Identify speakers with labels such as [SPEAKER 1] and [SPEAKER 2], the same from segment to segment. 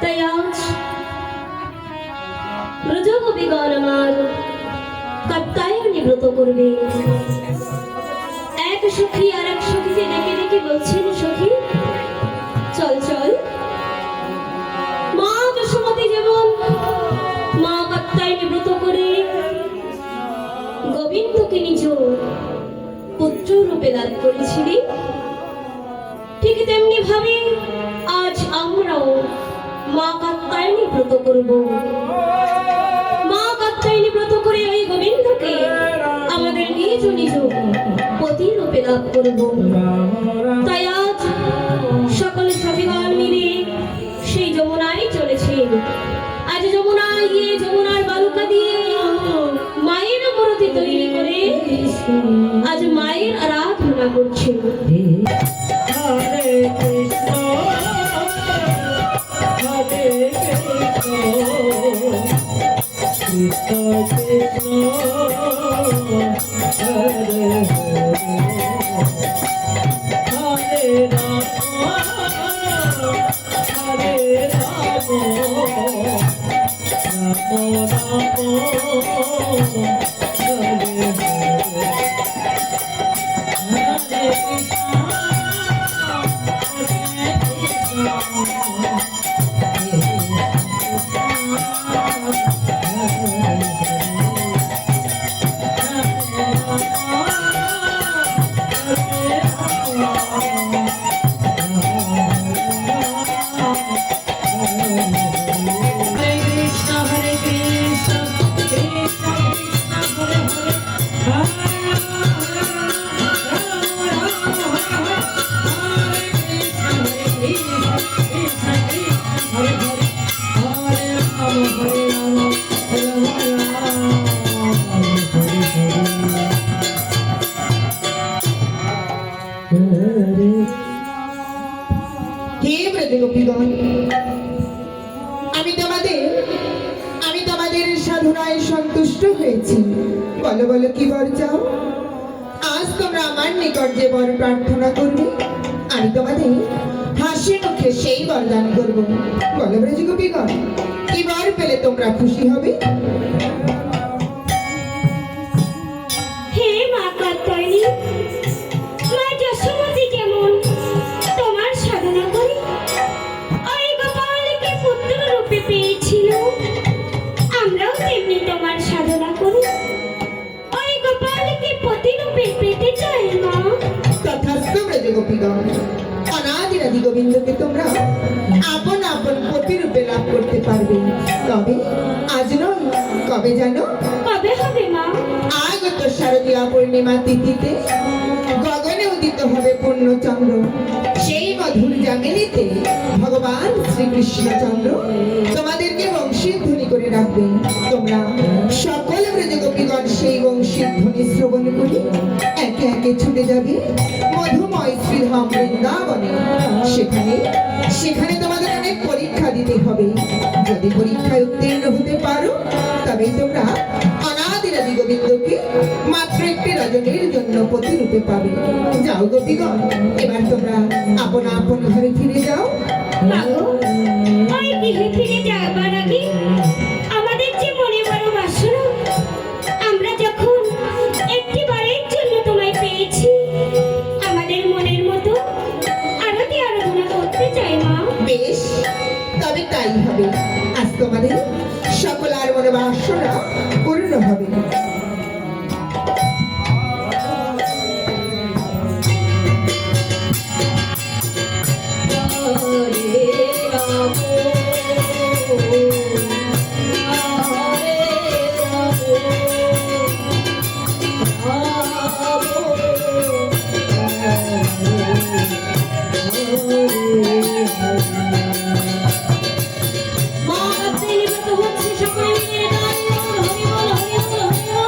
[SPEAKER 1] তাই আজ ব্রজগোপীগণ আমার কাত্যায়নী ব্রত করবে। এক সখী আর এক সখীকে ডেকে ডেকে বলছেন, সখী চল চল, মা যশোমতী যেমন মা কাত্যায়নী ব্রত করে গোবিন্দকে নিজ পুত্র রূপে লাভ করেছিলেন, ঠিক তেমনি ভাবে আজ আমরাও মা কাত্যায়নী ব্রত করব। মা কাত্যায়নী ব্রত করে ওই গোবিন্দকে আমাদের নিজ নিজ পতি রূপে লাভ করব। তাই আজ সকল সখীগণ মিলে সেই যমুনায় চলেছেন। আজ যমুনায় গিয়ে যমুনার বালুকা দিয়ে মায়ের মূর্তি তৈরি করে আজ মায়ের আরাধনা করছে।
[SPEAKER 2] হরে কৃষ্ণ হরে কৃষ্ণ কৃষ্ণ কৃষ্ণ হরে হরে রাম হরে রাম রাম রাম হরে হরে কৃষ্ণ
[SPEAKER 3] আমি তোমাদের সাধনায় সন্তুষ্ট হয়েছি। বলো বলো কি বর চাও? আজ তোমরা আমার নিকট যে বর প্রার্থনা করবে আমি তোমাদের হাসি মুখে সেই বরদান করব। বলো ব্রজগোপীগণ, কি বর পেলে তোমরা খুশি হবে?
[SPEAKER 1] হে মা কাত্যায়নী, মা যশোমতী যেমন তোমার সাধনা করে ওই গোপালকে পুত্র রূপে পেয়েছিল, আমরাও তেমনি তোমার সাধনা করি ওই গোপালকে পতি রূপে পেতে চাই মা।
[SPEAKER 3] তথাস্তু ব্রজগোপীগণ, অনাদিরাদি গোবিন্দকে তোমরা আপন আপন পতি রূপে লাভ করতে পারবে। তবে আজ নয়, কবে জানো?
[SPEAKER 1] কবে হবে মা?
[SPEAKER 3] আগত শারদীয়া পূর্ণিমা তিথিতে গগনে উদিত হবে পূর্ণচন্দ্র। সেই মধুর জামিনীতে ভগবান শ্রীকৃষ্ণচন্দ্র তোমাদেরকে বংশীধ্বনি করে রাখবেন। তোমরা সকল ব্রজগোপীগণ সেই বংশীধ্বনি শ্রবণ করে একে একে ছুটে যাবে মধুময় শ্রীধাম বৃন্দাবনে। সেখানে তোমাদের অনেক পরীক্ষা দিতে হবে। যদি পরীক্ষায় উত্তীর্ণ হতে পারো তবেই তোমরা অনাদিরাদি গোবিন্দকে মাত্র একটি রজনীর জন্য পতি রূপে পাবে। যাও গোপীগণ, এবার তোমরা আপন আপন ঘরে ফিরে যাও।
[SPEAKER 1] মাগো, ওই গৃহে ফিরে যাবার আগে আমাদের যে মনে বড় বাসনা, আমরা যখন একটি বারের জন্য তোমায় পেয়েছি আমাদের মনের মতো আরতি আরাধনা করতে চাই মা।
[SPEAKER 3] বেশ, তবে তাই হবে। আজ তোমাদের সকল আর মনে বাসনা পূর্ণ হবে।
[SPEAKER 1] মা কাত্যায়নী ব্রত হচ্ছে, সকলে মিলে গান করুন, হরি বল হরি বল হরি বল।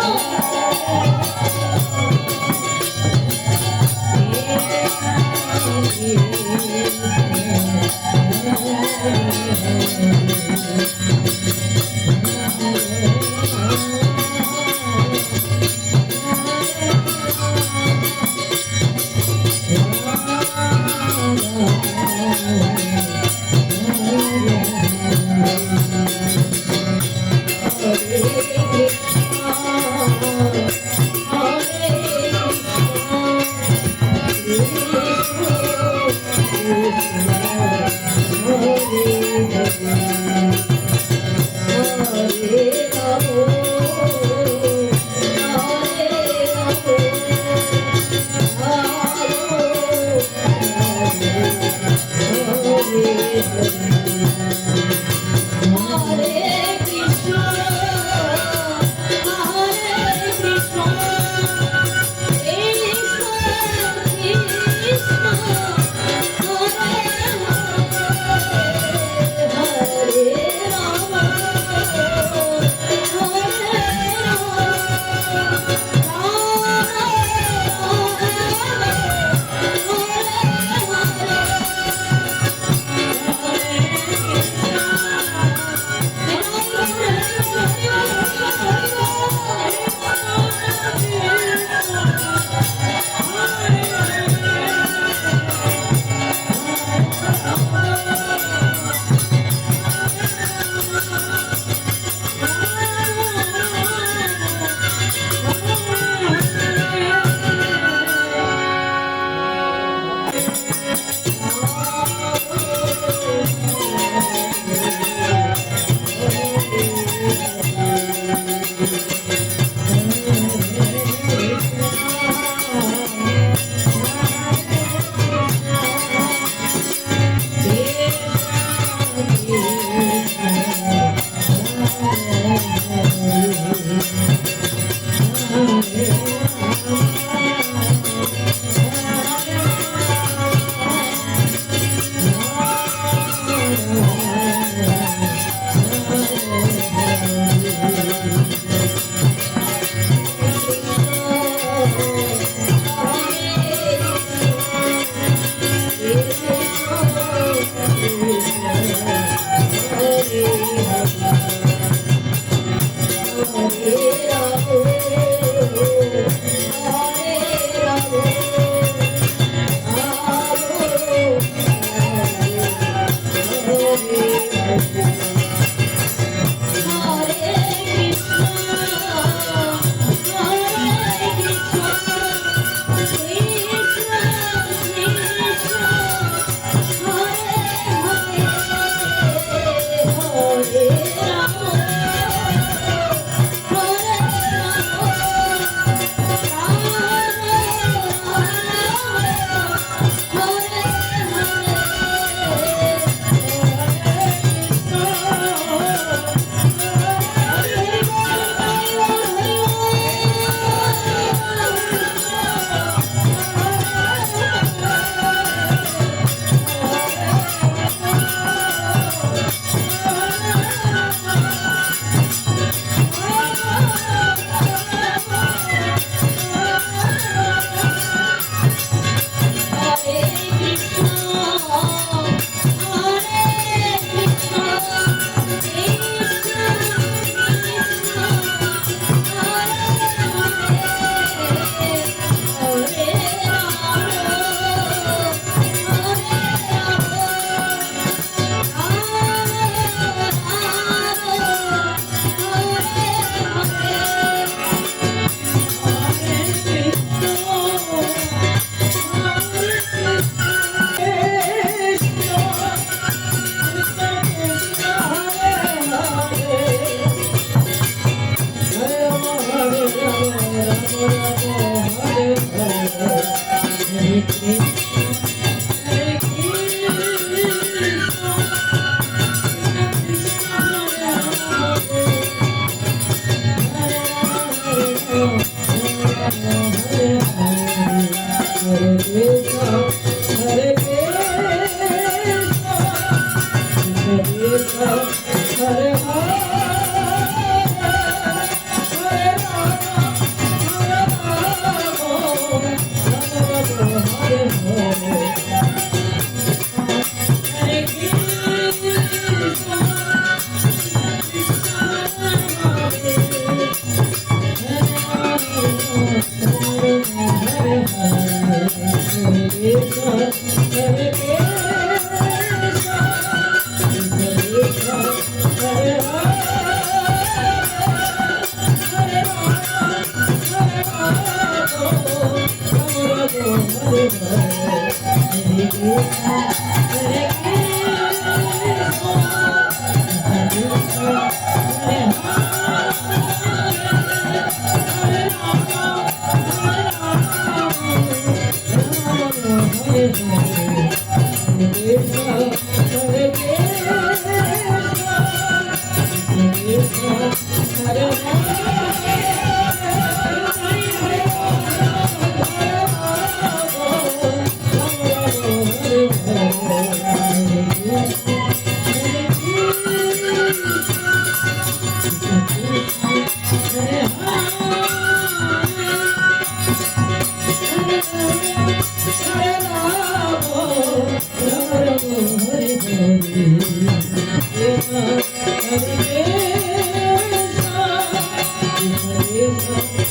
[SPEAKER 2] Hare